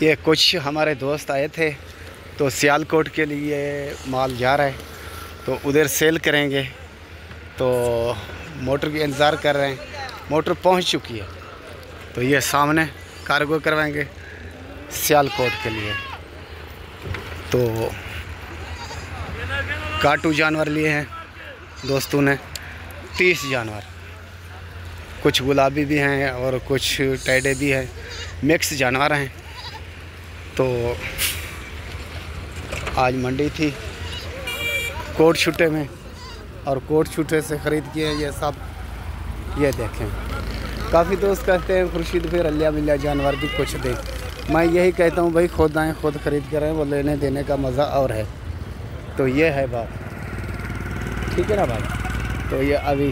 ये कुछ हमारे दोस्त आए थे तो सियालकोट के लिए माल जा रहा है तो उधर सेल करेंगे, तो मोटर की इंतज़ार कर रहे हैं। मोटर पहुंच चुकी है तो ये सामने कार्गो करवाएंगे सियालकोट के लिए। तो काटू जानवर लिए हैं दोस्तों ने, 30 जानवर, कुछ गुलाबी भी हैं और कुछ टैडे भी हैं, मिक्स जानवर हैं। तो आज मंडी थी कोट छुट्टे में और कोट छुट्टे से ख़रीद किए ये सब। ये देखें, काफ़ी दोस्त कहते हैं खुर्शीद फिर अलिया मिलिया जानवर भी कुछ दे। मैं यही कहता हूँ भाई खुद आएँ खुद ख़रीद कर आएँ, वो लेने देने का मज़ा और है। तो ये है बात, ठीक है ना भाई। तो ये अभी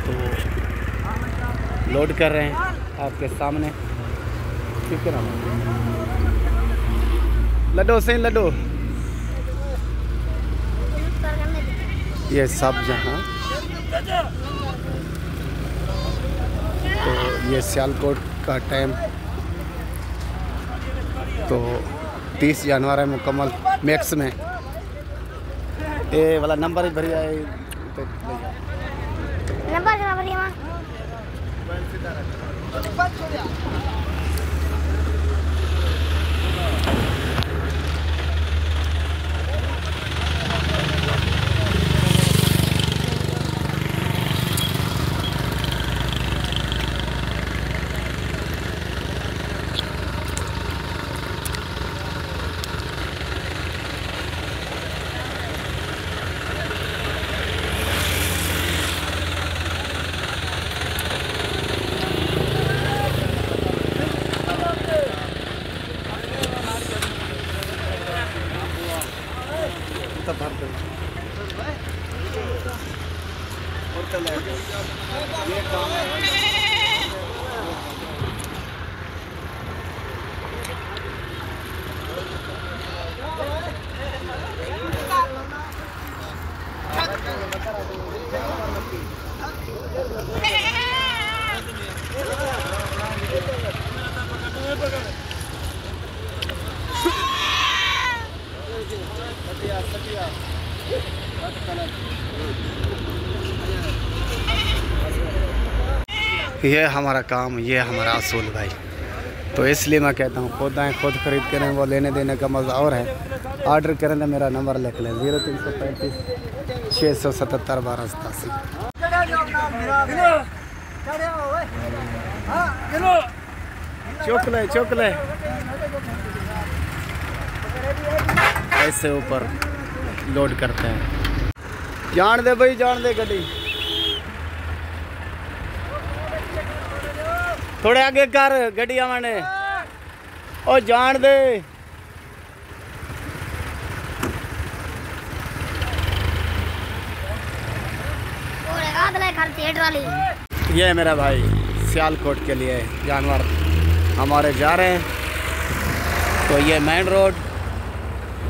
तो लोड कर रहे हैं आपके सामने, ठीक है ना। लड्डू से लड्डू ये सब जहाँ, तो ये सियालकोट का टाइम तो 30 जानवर है मुकम्मल मैक्स में। ये वाला नंबर ही भरिया है, ये काम ये हमारा काम, ये हमारा असूल भाई। तो इसलिए मैं कहता हूँ खुद आएँ खुद ख़रीद करें, वो लेने देने का मज़ा और है। ऑर्डर करें तो मेरा नंबर लिख लें 0335 677 1287। चुक ले ऐसे ऊपर लोड करते हैं। जान दे भाई, जान दे गड्डी, थोड़े आगे कर गड्डी आने और जान दे। ये है मेरा भाई सियालकोट के लिए जानवर हमारे जा रहे हैं। तो ये मेन रोड